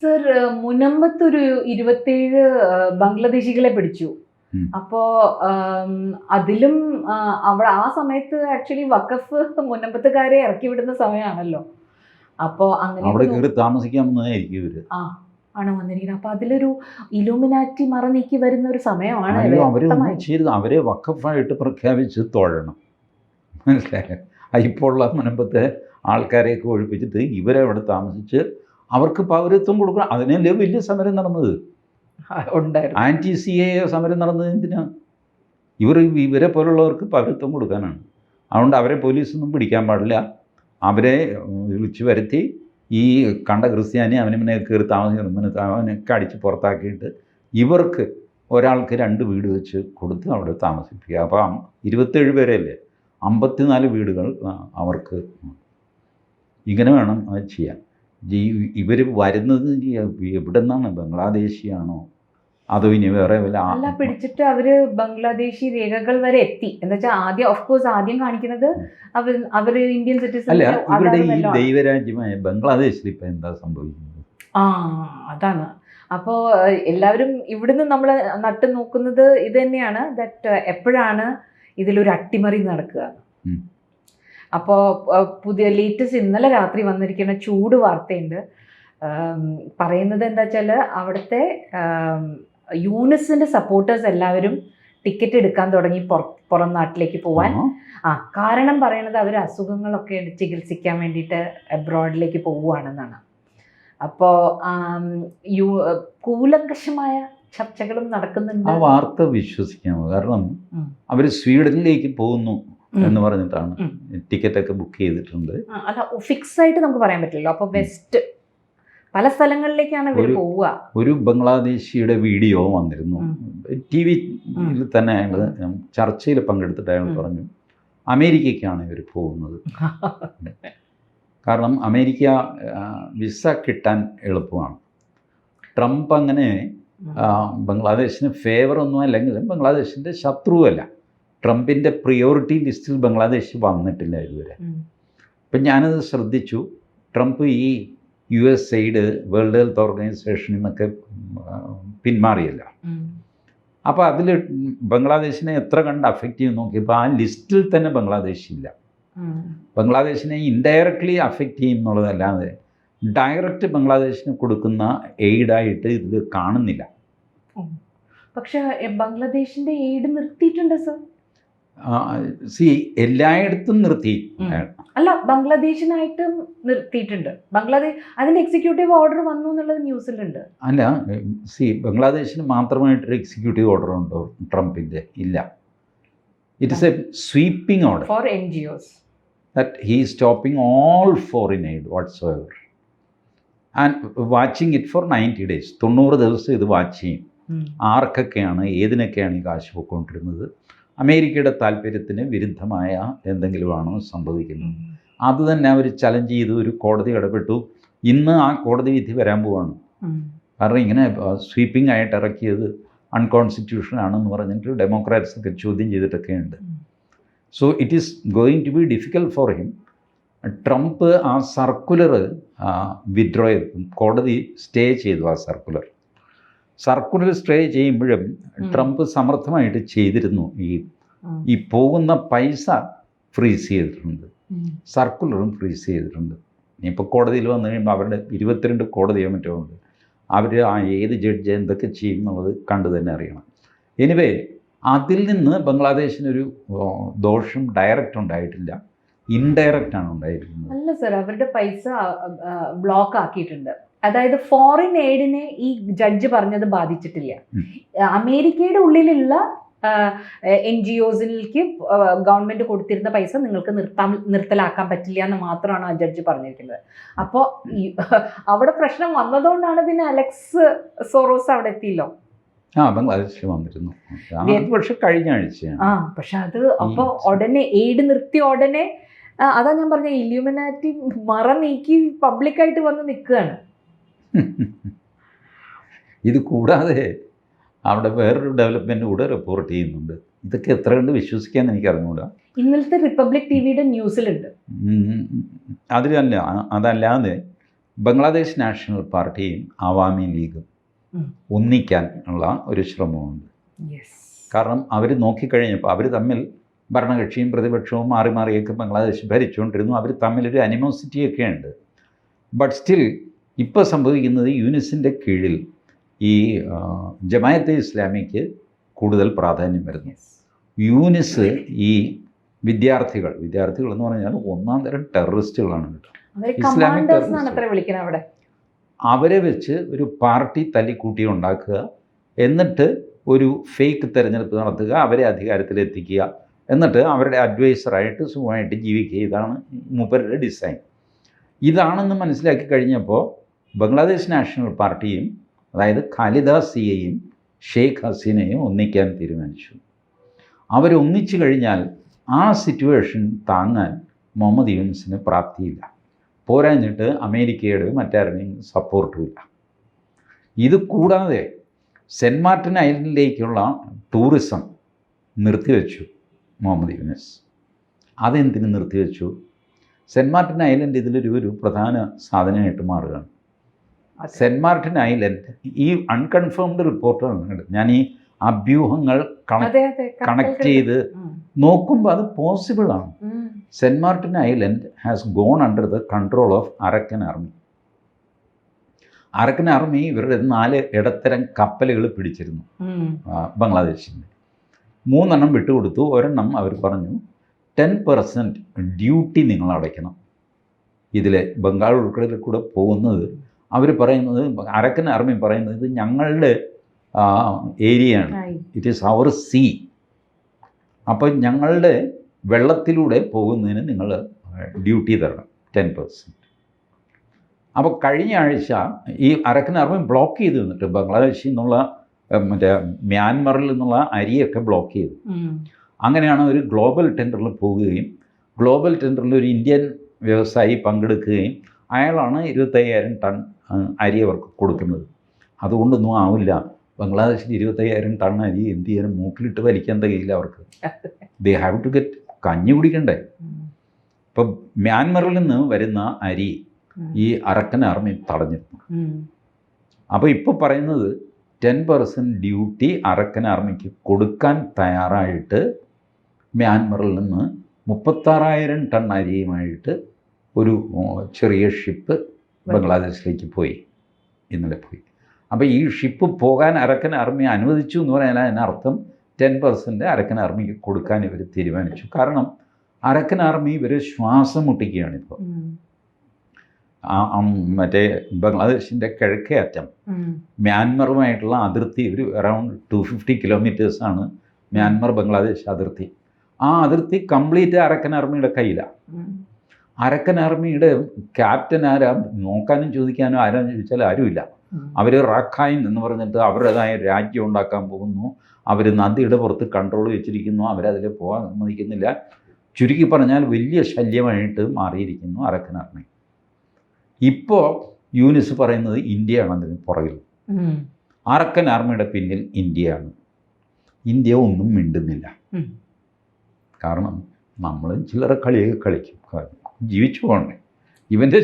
Sir, മുനമ്പത്തൊരു 27 ബംഗ്ലാദേശികളെ പിടിച്ചു. ഉം. അപ്പോ അതിലും അവിടെ ആ സമയത്ത് ആക്ച്വലി വഖഫ് മുനമ്പത്തുകാരെ ഇറക്കി വിടുന്ന സമയമാണല്ലോ. അപ്പോ അവിടെ അങ്ങനെയൊക്കെ കയറി താമസിക്കാൻ വന്നതായിരിക്കും ഇവര്. ആ ആണ് വന്നിരിക്കുന്നത്. അപ്പൊ അതിലൊരു ഇലുമിനാറ്റി മറ നീക്കി വരുന്ന ഒരു സമയമാണ് അയ്യോ, അവരൊന്നും വ്യക്തമായി. ചെയ്ത് അവരെ വഖഫായിട്ട് പ്രഖ്യാപിച്ച് തൊഴണം. മനസ്സിലായോ? ഇപ്പോൾ ഉള്ള മുനമ്പത്തെ ആൾക്കാരെയൊക്കെ ഒഴിപ്പിച്ചിട്ട് ഇവരെ അവിടെ താമസിച്ച് അവർക്ക് പൗരത്വം കൊടുക്കണം. അതിനല്ലേ വലിയ സമരം നടന്നത്. ഉണ്ടായിരുന്നു. ആൻറ്റി CAA സമരം നടന്നത് എന്തിനാ? ഇവരെ പോലുള്ളവർക്ക് പൗരത്വം കൊടുക്കാനാണ്. അതുകൊണ്ട് അവരെ പോലീസൊന്നും പിടിക്കാൻ പാടില്ല. അവരെ വിളിച്ചു വരുത്തി ഈ കണ്ട ക്രിസ്ത്യാനി അവനെ കയറി താമസിക്കുന്ന അവനൊക്കെ അടിച്ച് പുറത്താക്കിയിട്ട് ഇവർക്ക് ഒരാൾക്ക് 2 വീട് വെച്ച് കൊടുത്ത് അവിടെ താമസിപ്പിക്കുക. അപ്പം 27 പേരല്ലേ, 54 വീടുകൾ അവർക്ക്. ഇങ്ങനെ വേണം അത് ചെയ്യാൻ. ഇവർ വരുന്നത് എവിടെ നിന്നാണ്? ബംഗ്ലാദേശിയാണോ അതോ ഇനി വേറെ വല്ല അല്ല, പിടിച്ചിട്ട് അവര് ബംഗ്ലാദേശി രേഖകൾ വരെ എത്തി. എന്ന് വെച്ചാൽ ആദ്യം കാണിക്കുന്നത് അവര് ഇന്ത്യൻ സിറ്റിസൺ. അല്ല, ഇവരുടെ ഈ ദൈവരാജ്യമായ ബംഗ്ലാദേശിൽ ഇപ്പം എന്താ സംഭവിക്കുന്നത്? അതാണ്. അപ്പോ എല്ലാവരും ഇവിടുന്ന് നമ്മൾ നട്ടു നോക്കുന്നത് ഇത് തന്നെയാണ്, ദാറ്റ് എപ്പോഴാണ് ഇതിലൊരു അട്ടിമറി നടക്കുക. അപ്പോൾ പുതിയ ലേറ്റസ്റ്റ് ഇന്നലെ രാത്രി വന്നിരിക്കുന്ന ചൂട് വാർത്തയുണ്ട്. പറയുന്നത് എന്താ വെച്ചാൽ അവിടുത്തെ യൂനിസിന്റെ സപ്പോർട്ടേഴ്സ് എല്ലാവരും ടിക്കറ്റ് എടുക്കാൻ തുടങ്ങി പുറം നാട്ടിലേക്ക് പോവാൻ. കാരണം പറയണത് അവർ അസുഖങ്ങളൊക്കെ ചികിത്സിക്കാൻ വേണ്ടിയിട്ട് അബ്രോഡിലേക്ക് പോവുകയാണെന്നാണ്. അപ്പോൾ കൂലങ്കഷമായ ചർച്ചകളും നടക്കുന്നുണ്ട്. ആ വാർത്ത വിശ്വസിക്കാമോ? കാരണം അവർ സ്വീഡനിലേക്ക് പോകുന്നു എന്ന് പറഞ്ഞിട്ടാണ് ടിക്കറ്റൊക്കെ ബുക്ക് ചെയ്തിട്ടുണ്ട്. അല്ല, ഫിക്സ് ആയിട്ട് നമുക്ക് പറയാൻ പറ്റില്ലല്ലോ. അപ്പോൾ വെസ്റ്റ് പല സ്ഥലങ്ങളിലേക്കാണ് ഇവർ പോവുക. ഒരു ബംഗ്ലാദേശിയുടെ വീഡിയോ വന്നിരുന്നു TV-യിൽ തന്നെ. അയാൾ ചർച്ചയിൽ പങ്കെടുത്തിട്ട് അയാൾ പറഞ്ഞു അമേരിക്കയ്ക്കാണ് ഇവർ പോകുന്നത്. കാരണം അമേരിക്ക വിസ കിട്ടാൻ എളുപ്പമാണ്. ട്രംപ് അങ്ങനെ ബംഗ്ലാദേശിന് ഫേവറൊന്നും അല്ലെങ്കിലും ബംഗ്ലാദേശിൻ്റെ ശത്രുവല്ല. ട്രംപിൻ്റെ പ്രിയോറിറ്റി ലിസ്റ്റിൽ ബംഗ്ലാദേശ് വന്നിട്ടില്ല ഇതുവരെ. അപ്പം ഞാനത് ശ്രദ്ധിച്ചു. ട്രംപ് ഈ USAID, വേൾഡ് ഹെൽത്ത് ഓർഗനൈസേഷനിൽ നിന്നൊക്കെ പിന്മാറിയല്ല. അപ്പോൾ അതിൽ ബംഗ്ലാദേശിനെ എത്ര കണ്ട് അഫക്റ്റ് ചെയ്യും നോക്കിയപ്പോൾ ആ ലിസ്റ്റിൽ തന്നെ ബംഗ്ലാദേശ് ഇല്ല. ബംഗ്ലാദേശിനെ ഇൻഡയറക്ട്ലി അഫക്റ്റ് ചെയ്യും എന്നുള്ളതല്ലാതെ ഡയറക്റ്റ് ബംഗ്ലാദേശിന് കൊടുക്കുന്ന എയ്ഡായിട്ട് ഇതിൽ കാണുന്നില്ല. പക്ഷേ ബംഗ്ലാദേശിൻ്റെ എയ്ഡ് നിർത്തിയിട്ടുണ്ട് സർ. എല്ലായിടത്തും നിർത്തി. അല്ല, ബംഗ്ലാദേശിനായിട്ട് നിർത്തിയിട്ടുണ്ട്. അതിന്റെ എക്സിക്യൂട്ടീവ് ഓർഡർ വന്നു എന്നുള്ളത് ന്യൂസിലുണ്ട്. അല്ല, ബംഗ്ലാദേശിന് മാത്രമായിട്ടൊരു എക്സിക്യൂട്ടീവ് ഓർഡർ ഉണ്ടോ ട്രംപിൻ്റെ? ഇല്ല. It is A sweeping order for NGOs that he is stopping all foreign aid whatsoever and watching it for 90 days. 90 ദിവസം ഇത് വാച്ച് ചെയ്യും. ആർക്കൊക്കെയാണ് ഏതിനൊക്കെയാണ് ഈ കാശ് പോയിക്കൊണ്ടിരുന്നത്, അമേരിക്കയുടെ താല്പര്യത്തിന് വിരുദ്ധമായ എന്തെങ്കിലുമാണോ സംഭവിക്കുന്നത്. അത് തന്നെ അവർ ചലഞ്ച് ചെയ്ത് ഒരു കോടതി ഇടപെട്ടു. ഇന്ന് ആ കോടതി വിധി വരാൻ പോവാണ്. കാരണം ഇങ്ങനെ സ്വീപ്പിംഗ് ആയിട്ട് ഇറക്കിയത് അൺകോൺസ്റ്റിറ്റ്യൂഷണൽ ആണെന്ന് പറഞ്ഞിട്ട് ഡെമോക്രാറ്റ്സ് ഒക്കെ ചോദ്യം ചെയ്തിട്ടൊക്കെ ഉണ്ട്. So it is going to be difficult for him. Trump ആ സർക്കുലർ വിഡ്രോ ചെയ്തു. കോടതി സ്റ്റേ ചെയ്തു ആ സർക്കുലർ സ്റ്റേ ചെയ്യുമ്പോഴും ട്രംപ് സമർത്ഥമായിട്ട് ചെയ്തിരുന്നു. ഈ പോകുന്ന പൈസ ഫ്രീസ് ചെയ്തിട്ടുണ്ട്, സർക്കുലറും ഫ്രീസ് ചെയ്തിട്ടുണ്ട്. ഇനിയിപ്പോൾ കോടതിയിൽ വന്നു കഴിയുമ്പോൾ അവരുടെ 22 കോടതിയോ മറ്റോ ഉണ്ട്. അവർ ഏത് ജഡ്ജ് എന്തൊക്കെ ചെയ്യും എന്നുള്ളത് കണ്ടു തന്നെ അറിയണം. എനിവേ, അതിൽ നിന്ന് ബംഗ്ലാദേശിനൊരു ദോഷം ഡയറക്റ്റ് ഉണ്ടായിട്ടില്ല, ഇൻഡയറക്റ്റാണ് ഉണ്ടായിരിക്കുന്നത്. അല്ല സർ, അവരുടെ പൈസ ബ്ലോക്ക് ആക്കിയിട്ടുണ്ട്. അതായത് ഫോറിൻ എയ്ഡിനെ ഈ ജഡ്ജ് പറഞ്ഞത് ബാധിച്ചിട്ടില്ല. അമേരിക്കയുടെ ഉള്ളിലുള്ള NGOസിലേക്ക് ഗവൺമെന്റ് കൊടുത്തിരുന്ന പൈസ നിങ്ങൾക്ക് നിർത്തലാക്കാൻ പറ്റില്ല എന്ന് മാത്രമാണ് ആ ജഡ്ജി പറഞ്ഞിരിക്കുന്നത്. അപ്പോൾ അവിടെ പ്രശ്നം വന്നതുകൊണ്ടാണ് പിന്നെ അലക്സ് സോറോസ് അവിടെ എത്തിയല്ലോ. ബംഗ്ലാദേശിൽ വന്നിരുന്നു. പക്ഷെ കഴിഞ്ഞ ആഴ്ചയാണ്. പക്ഷെ അത് അപ്പോൾ ഉടനെ എയ്ഡ് നിർത്തിയ ഉടനെ അതാ ഞാൻ പറഞ്ഞ ഇല്യൂമിനാറ്റി മറ നീക്കി പബ്ലിക്കായിട്ട് വന്ന് നിൽക്കുകയാണ്. ഇത് കൂടാതെ അവിടെ വേറൊരു ഡെവലപ്മെൻറ്റ് കൂടെ റിപ്പോർട്ട് ചെയ്യുന്നുണ്ട്. ഇതൊക്കെ എത്ര കണ്ട് വിശ്വസിക്കാമെന്ന് എനിക്ക് അറിഞ്ഞുകൂടാ. ഇന്നലത്തെ റിപ്പബ്ലിക് TVയുടെ ന്യൂസിലുണ്ട്. അതല്ലാതെ ബംഗ്ലാദേശ് നാഷണൽ പാർട്ടിയും അവാമി ലീഗും ഒന്നിക്കാൻ ഉള്ള ഒരു ശ്രമമുണ്ട്. കാരണം അവർ നോക്കിക്കഴിഞ്ഞപ്പോൾ അവർ തമ്മിൽ ഭരണകക്ഷിയും പ്രതിപക്ഷവും മാറി മാറിയൊക്കെ ബംഗ്ലാദേശ് ഭരിച്ചുകൊണ്ടിരുന്നു. അവർ തമ്മിലൊരു അനിമോസിറ്റിയൊക്കെ ഉണ്ട്. ബട്ട് സ്റ്റിൽ ഇപ്പോൾ സംഭവിക്കുന്നത് യൂനിസിൻ്റെ കീഴിൽ ഈ ജമായത്തെ ഇസ്ലാമിക്ക് കൂടുതൽ പ്രാധാന്യം വരുന്നു. യൂനിസ് ഈ വിദ്യാർത്ഥികൾ എന്ന് പറഞ്ഞാൽ ഒന്നാം തരം ടെററിസ്റ്റുകളാണ് കേട്ടോ. Islamic terrorist. അവരെ വെച്ച് ഒരു പാർട്ടി തല്ലിക്കൂട്ടി ഉണ്ടാക്കുക, എന്നിട്ട് ഒരു ഫേക്ക് തെരഞ്ഞെടുപ്പ് നടത്തുക, അവരെ അധികാരത്തിലെത്തിക്കുക, എന്നിട്ട് അവരുടെ അഡ്വൈസറായിട്ട് സുഖമായിട്ട് ജീവിക്കുക. ഇതാണ് മൂപ്പരുടെ ഡിസൈൻ. ഇതാണെന്ന് മനസ്സിലാക്കി കഴിഞ്ഞപ്പോൾ ബംഗ്ലാദേശ് നാഷണൽ പാർട്ടിയും, അതായത് ഖാലിദ സിയയും ഷെയ്ഖ് ഹസീനയും ഒന്നിക്കാൻ തീരുമാനിച്ചു. അവരൊന്നിച്ചു കഴിഞ്ഞാൽ ആ സിറ്റുവേഷൻ താങ്ങാൻ മുഹമ്മദ് യൂനിസിന് പ്രാപ്തിയില്ല. പോരാഞ്ഞിട്ട് അമേരിക്കയുടെ മറ്റാരുടെയും സപ്പോർട്ടുമില്ല. ഇത് കൂടാതെ സെൻറ്റ് മാർട്ടിൻ ഐലൻഡിലേക്കുള്ള ടൂറിസം നിർത്തിവെച്ചു മുഹമ്മദ് യൂനിസ്. അതെന്തിന് നിർത്തിവെച്ചു? സെൻറ്റ് മാർട്ടിൻ ഐലൻഡ് ഇതിലൊരു പ്രധാന സാധനമായിട്ട് മാറുകയാണ്. സെൻറ്റ് മാർട്ടിൻ ഐലൻഡ് ഈ അൺകൺഫേംഡ് റിപ്പോർട്ടാണ്. ഞാൻ ഈ അഭ്യൂഹങ്ങൾ കണക്ട് ചെയ്ത് നോക്കുമ്പോൾ അത് പോസിബിളാണ്. Saint Martin Island has gone under the control of Arakan Army. Arakan Army ഇവരുടെ 4 ഇടത്തരം കപ്പലുകൾ പിടിച്ചിരുന്നു ബംഗ്ലാദേശിൻ്റെ. 3 എണ്ണം വിട്ടുകൊടുത്തു. ഒരെണ്ണം അവർ പറഞ്ഞു 10% ഡ്യൂട്ടി നിങ്ങൾ അടയ്ക്കണം. ഇതിൽ ബംഗാൾ ഉൾക്കടലിൽ കൂടെ പോകുന്നത് അവർ പറയുന്നത്, അരക്കൻ ആർമി പറയുന്നത്, ഇത് ഞങ്ങളുടെ ഏരിയയാണ്, ഇറ്റ് ഈസ് അവർ സീ. അപ്പോൾ ഞങ്ങളുടെ വെള്ളത്തിലൂടെ പോകുന്നതിന് നിങ്ങൾ ഡ്യൂട്ടി തരണം 10%. അപ്പോൾ കഴിഞ്ഞ ആഴ്ച ഈ അരക്കൻ ആർമി ബ്ലോക്ക് ചെയ്ത് നിന്നിട്ട് ബംഗ്ലാദേശിൽ നിന്നുള്ള മറ്റേ മ്യാൻമറിൽ നിന്നുള്ള അരിയൊക്കെ ബ്ലോക്ക് ചെയ്തു. അങ്ങനെയാണ് ഒരു ഗ്ലോബൽ ടെൻഡറിൽ പോവുകയും ഗ്ലോബൽ ടെൻഡറിൽ ഒരു ഇന്ത്യൻ വ്യവസായി പങ്കെടുക്കുകയും അയാളാണ് 25,000 ടൺ അരി അവർക്ക് കൊടുക്കുന്നത്. അതുകൊണ്ടൊന്നും ആവില്ല. ബംഗ്ലാദേശിൽ 25,000 ടൺ അരി എന്ത് ചെയ്യാനും മൂക്കിലിട്ട് വലിക്കാൻ കഴിയില്ല അവർക്ക്. ദേ ഹാവ് ടു ഗെറ്റ് കഞ്ഞി കുടിക്കണ്ടേ. ഇപ്പം മ്യാൻമറിൽ നിന്ന് വരുന്ന അരി ഈ അരക്കൻ ആർമി തടഞ്ഞിരുന്നു. അപ്പോൾ ഇപ്പോൾ പറയുന്നത് 10% ഡ്യൂട്ടി അരക്കൻ ആർമിക്ക് കൊടുക്കാൻ തയ്യാറായിട്ട് മ്യാൻമറിൽ നിന്ന് 36,000 ടൺ അരിയുമായിട്ട് ഒരു ചെറിയ ഷിപ്പ് ബംഗ്ലാദേശിലേക്ക് പോയി, ഇന്നലെ പോയി. അപ്പോൾ ഈ ഷിപ്പ് പോകാൻ അരക്കൻ ആർമി അനുവദിച്ചു എന്ന് പറഞ്ഞാൽ അതിനർത്ഥം 10% അരക്കൻ ആർമിക്ക് കൊടുക്കാൻ ഇവർ തീരുമാനിച്ചു. കാരണം അരക്കൻ ആർമി ഇവർ ശ്വാസം മുട്ടിക്കുകയാണിപ്പോൾ. മറ്റേ ബംഗ്ലാദേശിൻ്റെ കിഴക്കേ അറ്റം മ്യാൻമറുമായിട്ടുള്ള അതിർത്തി ഒരു അറൗണ്ട് 250 കിലോമീറ്റേഴ്സാണ് മ്യാൻമർ ബംഗ്ലാദേശ് അതിർത്തി. ആ അതിർത്തി കംപ്ലീറ്റ് അരക്കൻ ആർമിയുടെ കയ്യിലാണ്. അരക്കൻ ആർമിയുടെ ക്യാപ്റ്റൻ ആരാ നോക്കാനും ചോദിക്കാനും ആരാന്ന് ചോദിച്ചാൽ ആരുമില്ല. അവർ റാഖൈൻ എന്ന് പറഞ്ഞിട്ട് അവരുടേതായ രാജ്യം ഉണ്ടാക്കാൻ പോകുന്നു. അവർ നദിയുടെ പുറത്ത് കൺട്രോൾ വെച്ചിരിക്കുന്നു. അവരതിൽ പോകാൻ സമ്മതിക്കുന്നില്ല. ചുരുക്കി പറഞ്ഞാൽ വലിയ ശല്യമായിട്ട് മാറിയിരിക്കുന്നു അരക്കൻ ആർമി. ഇപ്പോൾ യൂനിസ് പറയുന്നത് ഇന്ത്യയാണ് അതിന് പുറകിൽ. അരക്കൻ ആർമിയുടെ പിന്നിൽ ഇന്ത്യയാണ്. ഇന്ത്യ ഒന്നും മിണ്ടുന്നില്ല. കാരണം നമ്മളും ചില്ലറ കളിയൊക്കെ കളിക്കും, ജീവിച്ചു പോകണ്ടേ. ഇവൻ്റെ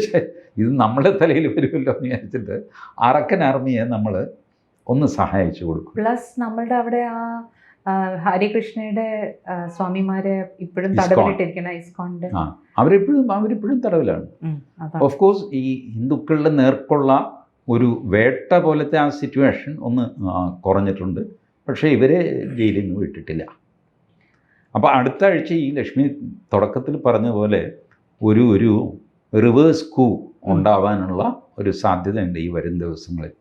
ഇത് നമ്മുടെ തലയിൽ വരുമല്ലോ എന്ന് വിചാരിച്ചിട്ട് അരക്കൻ ആർമിയെ നമ്മൾ ഒന്ന് സഹായിച്ചു കൊടുക്കും. പ്ലസ് നമ്മളുടെ അവിടെ ആ ഹരികൃഷ്ണയുടെ സ്വാമിമാരെ ഇപ്പോഴും തടവിലിട്ടിരിക്കുന്ന ഇസ്കോണിൻ്റെ അവരിപ്പോഴും തടവിലാണ്. ഓഫ് കോഴ്സ് ഈ ഹിന്ദുക്കളുടെ നേർക്കുള്ള ഒരു വേട്ട പോലത്തെ ആ സിറ്റുവേഷൻ ഒന്ന് കുറഞ്ഞിട്ടുണ്ട്. പക്ഷേ ഇവരെ ജയിലിൽ നിന്ന് വിട്ടിട്ടില്ല. അപ്പോൾ അടുത്ത ആഴ്ച ഈ ലക്ഷ്മി തുടക്കത്തിൽ പറഞ്ഞ പോലെ ഒരു റിവേഴ്സ് കൂ ഉണ്ടാവാനുള്ള ഒരു സാധ്യതയുണ്ട് ഈ വരും ദിവസങ്ങളിൽ.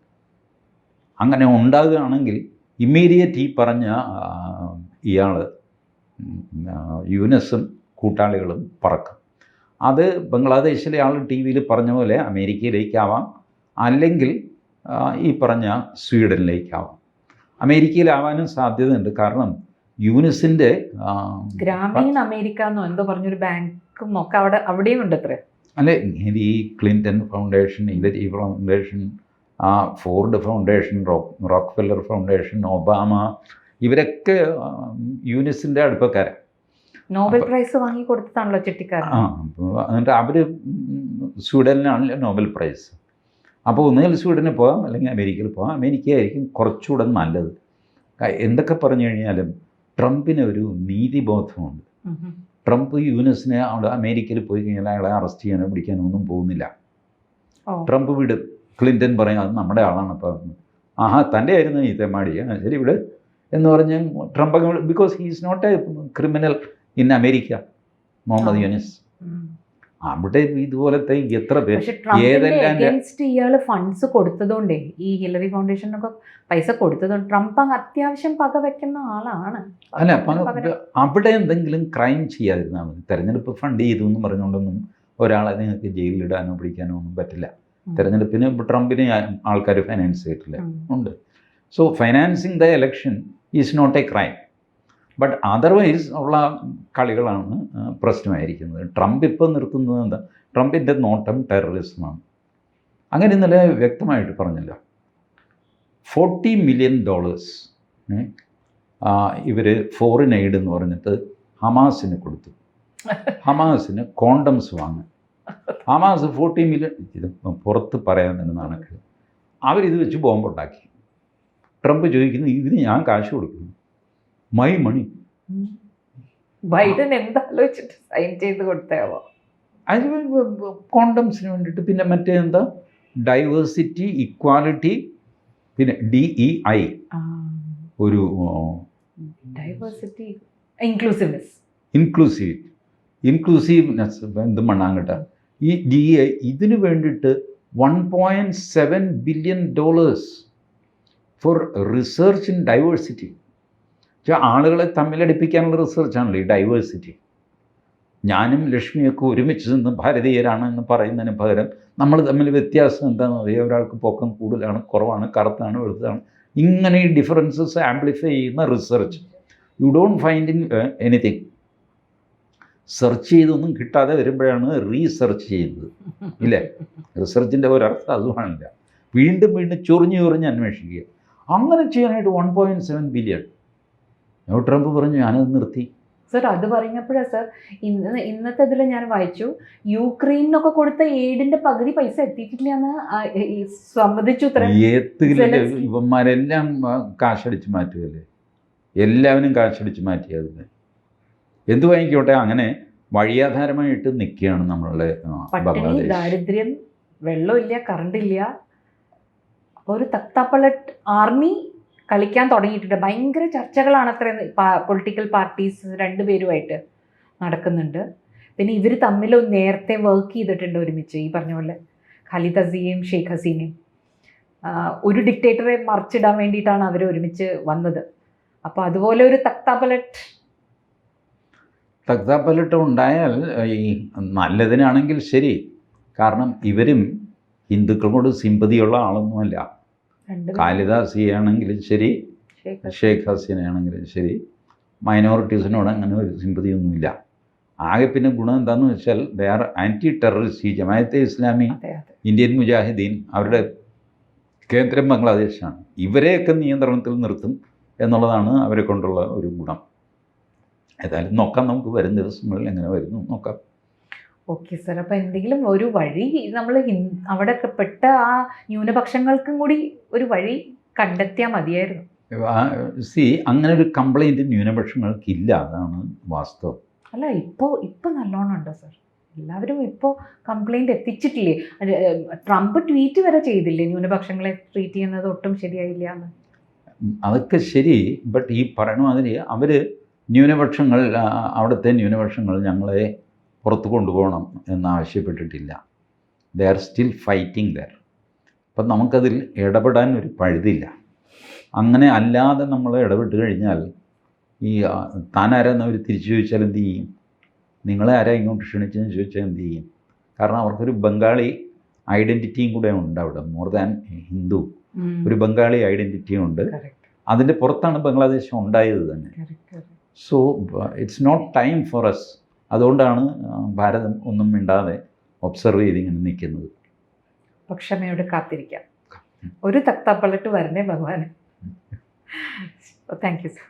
അങ്ങനെ ഉണ്ടാകുകയാണെങ്കിൽ ഇമ്മീഡിയറ്റ് ഈ പറഞ്ഞ ഇയാൾ യൂനിസും കൂട്ടാളികളും പറക്കും. അത് ബംഗ്ലാദേശിലെ ആൾ ടി വിയിൽ പറഞ്ഞ പോലെ അമേരിക്കയിലേക്കാവാം, അല്ലെങ്കിൽ ഈ പറഞ്ഞ സ്വീഡനിലേക്കാവാം. അമേരിക്കയിലാവാനും സാധ്യതയുണ്ട്. കാരണം യൂനിസിൻ്റെ ഗ്രാമീൺ അമേരിക്ക എന്നോ എന്തോ പറഞ്ഞൊരു ബാങ്കും ഒക്കെ അവിടെയും ഉണ്ട് അത്ര. അല്ലെ, ഈ Clinton foundation, Hillary foundation, Ford foundation, Rockefeller foundation, Obama, ഇവരൊക്കെ യൂനിസിൻ്റെ അടുപ്പക്കാരാണ്. നോബൽ പ്രൈസ് വാങ്ങി കൊടുത്തതാണല്ലോ ചെട്ടിക്കാരൻ. എന്നിട്ട് അവർ സ്വീഡനിലാണല്ലോ നോബൽ പ്രൈസ്. അപ്പോൾ ഒന്നുകിൽ സ്വീഡനിൽ പോകാം അല്ലെങ്കിൽ അമേരിക്കയിൽ പോകാം. അമേരിക്കയായിരിക്കും കുറച്ചുകൂടെ നല്ലത്. എന്തൊക്കെ പറഞ്ഞു കഴിഞ്ഞാലും ട്രംപിന് ഒരു നീതിബോധമുണ്ട്. ട്രംപ് യുഎസിനെ അവിടെ അമേരിക്കയിൽ പോയി കഴിഞ്ഞാൽ അയാളെ അറസ്റ്റ് ചെയ്യാനോ പിടിക്കാനോ ഒന്നും പോകുന്നില്ല. ട്രംപ് വിടും. ക്ലിൻറ്റൺ പറയും അത് നമ്മുടെ ആളാണ്. അപ്പം ആഹാ തൻ്റെ ആയിരുന്നു ഈ തെമ്മാടി, ശരി വിട് എന്ന് പറഞ്ഞ് Trump because he is not a criminal in America. Muhammad Yunus അവിടെ ഇതുപോലത്തെ എത്ര പേര് ഏതെല്ലാം ഇയാള് ഫണ്ട്സ് കൊടുത്തതുകൊണ്ടേ, ഈ ഹിലറി ഫൗണ്ടേഷനൊക്കെ പൈസ കൊടുത്തതുകൊണ്ട് ട്രംപ് അങ്ങ് അത്യാവശ്യം പക വെക്കുന്ന ആളാണ്. അല്ല അവിടെ എന്തെങ്കിലും ക്രൈം ചെയ്യാതിരുന്നാൽ മതി. തെരഞ്ഞെടുപ്പ് ഫണ്ട് ചെയ്തു എന്ന് പറഞ്ഞുകൊണ്ടൊന്നും ഒരാളെ നിങ്ങൾക്ക് ജയിലിലിടാനോ പിടിക്കാനോ ഒന്നും പറ്റില്ല. തെരഞ്ഞെടുപ്പിന് ട്രംപിന് ആൾക്കാർ ഫൈനാൻസ് ചെയ്തിട്ടില്ല ഉണ്ട്. So financing the election is not a crime. But otherwise ഉള്ള കളികളാണ് പ്രശ്നമായിരിക്കുന്നത്. ട്രംപ് ഇപ്പോൾ നിർത്തുന്നത് എന്താ? ട്രംപിൻ്റെ നോട്ടം ടെററിസമാണ്. അങ്ങനെ ഇന്നലെ വ്യക്തമായിട്ട് പറഞ്ഞല്ലോ. $40 million ഇവർ ഫോറിൻ എയ്ഡ് എന്ന് പറഞ്ഞിട്ട് ഹമാസിന് കൊടുത്തു. ഹമാസിന് കോണ്ടംസ് വാങ്ങും. ഹമാസ് 40 million, ഇത് പുറത്ത് പറയാൻ തന്നെ നടക്കുക. അവരിത് വെച്ച് ബോംബുണ്ടാക്കി. ട്രംപ് ചോദിക്കുന്നു ഇതിന് ഞാൻ കാശ് കൊടുക്കുന്നു, മൈ മണി. ബൈഡൻ എന്താലോചിച്ചിട്ട് സൈൻ ചെയ്ത് കൊടുത്താവോ? അത് കോണ്ടംസിന് വേണ്ടിയിട്ട്. പിന്നെ മറ്റേ എന്താ ഡൈവേഴ്സിറ്റി, ഇക്വാലിറ്റി, പിന്നെ DEI ഒരു ഡൈവേഴ്സിറ്റി, ഇൻക്ലൂസീവ്നെസ് എന്ത് മണ്ണാങ്കട്ട. ഈ DEI ഇതിന് വേണ്ടിയിട്ട് $1.7 billion for research in diversity. ആളുകളെ തമ്മിലടിപ്പിക്കാനുള്ള റിസർച്ചാണല്ലോ ഈ ഡൈവേഴ്സിറ്റി. ഞാനും ലക്ഷ്മിയൊക്കെ ഒരുമിച്ച് നിന്ന് ഭാരതീയരാണ് എന്ന് പറയുന്നതിന് പകരം നമ്മൾ തമ്മിൽ വ്യത്യാസം എന്താണെന്ന് അറിയാം. ഒരാൾക്ക് പൊക്കം കൂടുതലാണ്, കുറവാണ്, കറുത്താണ്, വെളുത്താണ്, ഇങ്ങനെ ഈ ഡിഫറൻസസ് ആംപ്ലിഫൈ ചെയ്യുന്ന research. You don't find in anything. Search ചെയ്തൊന്നും കിട്ടാതെ വരുമ്പോഴാണ് റീസെർച്ച് ചെയ്യുന്നത്, ഇല്ലേ? റിസർച്ചിൻ്റെ ഒരർത്ഥം അതുമാണില്ല. വീണ്ടും വീണ്ടും ചൊറിഞ്ഞ് അന്വേഷിക്കുക. അങ്ങനെ ചെയ്യാനായിട്ട് 1.7 billion. ട്രംപ് പറഞ്ഞു ഞാനത് നിർത്തി. സർ അത് പറഞ്ഞപ്പോഴാണ് സർ ഇന്നത്തെ ഇതിൽ ഞാൻ വായിച്ചു, യുക്രൈനൊക്കെ കൊടുത്ത എയ്ഡിന്റെ പകുതി പൈസ എത്തിയിട്ടില്ലെന്ന് സമ്മതിച്ചു. ഇവന്മാരെല്ലാം കാശടിച്ച് മാറ്റുകയല്ലേ, എല്ലാവരും കാശടിച്ച് മാറ്റിയതില്ലേ. എന്ത് വാങ്ങിക്കോട്ടെ, അങ്ങനെ വഴിയാധാരമായിട്ട് നിൽക്കുകയാണ് നമ്മളുടെ പട്ടിണി, ദാരിദ്ര്യം, വെള്ളമില്ല, കറണ്ട് ഇല്ല. അപ്പോൾ ഒരു തക്താപ്പളട്ട് ആർമി കളിക്കാൻ തുടങ്ങിയിട്ടുണ്ട്. ഭയങ്കര ചർച്ചകളാണ് അത്രയും പൊളിറ്റിക്കൽ പാർട്ടീസ് രണ്ടുപേരുമായിട്ട് നടക്കുന്നുണ്ട്. പിന്നെ ഇവർ തമ്മിൽ നേരത്തെ വർക്ക് ചെയ്തിട്ടുണ്ട് ഒരുമിച്ച്. ഈ പറഞ്ഞ പോലെ ഖലീദ് അസിയെയും ഷെയ്ഖ് ഹസീനയും ഒരു ഡിക്റ്റേറ്ററെ മറിച്ചിടാൻ വേണ്ടിയിട്ടാണ് അവർ ഒരുമിച്ച് വന്നത്. അപ്പോൾ അതുപോലെ ഒരു തക്താപ്പലട്ട് ഉണ്ടായാൽ ഈ നല്ലതിനാണെങ്കിൽ ശരി. കാരണം ഇവരും ഹിന്ദുക്കളോട് സിമ്പതിയുള്ള ആളൊന്നുമല്ല. ഖാലിദ് അസിയാണെങ്കിലും ശരി, ഷെയ്ഖ് ഹസീനയാണെങ്കിലും ശരി, മൈനോറിറ്റീസിനോട് അങ്ങനെ ഒരു സിമ്പതിയൊന്നുമില്ല. ആകെ പിന്നെ ഗുണം എന്താണെന്ന് വെച്ചാൽ ദേ ആർ ആൻറ്റി ടെററിസ്റ്റ്. ഈ ജമാഅത്തെ ഇസ്ലാമി, ഇന്ത്യൻ മുജാഹിദീൻ, അവരുടെ കേന്ദ്രം ബംഗ്ലാദേശാണ്. ഇവരെയൊക്കെ നിയന്ത്രണത്തിൽ നിർത്തും എന്നുള്ളതാണ് അവരെ കൊണ്ടുള്ള ഒരു ഗുണം. ഏതായാലും നോക്കാം, നമുക്ക് വരും ദിവസങ്ങളിൽ എങ്ങനെ വരുന്നു നോക്കാം. Okay sir. അപ്പോൾ എന്തെങ്കിലും ഒരു വഴി നമ്മൾ അവിടെ പെട്ട ആ ന്യൂനപക്ഷങ്ങൾക്കും കൂടി ഒരു വഴി കണ്ടെത്തിയാൽ മതിയായിരുന്നു. അങ്ങനെ ഒരു കംപ്ലൈൻറ്റ് ന്യൂനപക്ഷങ്ങൾക്കില്ല, അതാണ് വാസ്തവം. അല്ല ഇപ്പോൾ നല്ലോണം ഉണ്ട് സർ. എല്ലാവരും ഇപ്പോൾ കംപ്ലൈൻറ്റ് എത്തിച്ചിട്ടില്ലേ? ട്രംപ് ട്വീറ്റ് വരെ ചെയ്തില്ലേ ന്യൂനപക്ഷങ്ങളെ ട്രീറ്റ് ചെയ്യുന്നത് ഒട്ടും ശരിയായില്ല എന്ന്. അതൊക്കെ ശരി. ബട്ട് ഈ പറയണ മാതിരി അവർ ന്യൂനപക്ഷങ്ങൾ, അവിടുത്തെ ന്യൂനപക്ഷങ്ങൾ ഞങ്ങളെ പുറത്ത് കൊണ്ടുപോകണം എന്നാവശ്യപ്പെട്ടിട്ടില്ല. They are still fighting there. അപ്പം നമുക്കതിൽ ഇടപെടാൻ ഒരു പഴുതില്ല. അങ്ങനെ അല്ലാതെ നമ്മൾ ഇടപെട്ട് കഴിഞ്ഞാൽ ഈ താനാരെന്നവർ തിരിച്ചു ചോദിച്ചാൽ എന്ത് ചെയ്യും? നിങ്ങളെ ആരാ ഇങ്ങോട്ട് ക്ഷണിച്ചെന്ന് ചോദിച്ചാൽ എന്ത് ചെയ്യും? കാരണം അവർക്കൊരു ബംഗാളി ഐഡൻറ്റിറ്റിയും കൂടെ ഉണ്ട് അവിടെ. മോർ ദാൻ ഹിന്ദു ഒരു ബംഗാളി ഐഡൻറ്റിറ്റിയും ഉണ്ട്. അതിൻ്റെ പുറത്താണ് ബംഗ്ലാദേശ് ഉണ്ടായത് തന്നെ. So it's not time for us. അതുകൊണ്ടാണ് ഭാരതം ഒന്നും മിണ്ടാതെ ഒബ്സർവ് ചെയ്തിങ്ങനെ നിൽക്കുന്നത്. പക്ഷമയോട് കാത്തിരിക്കാം. ഒരു തക്താപ്പള്ളട്ട് വരണേ ഭഗവാൻ. Thank you sir.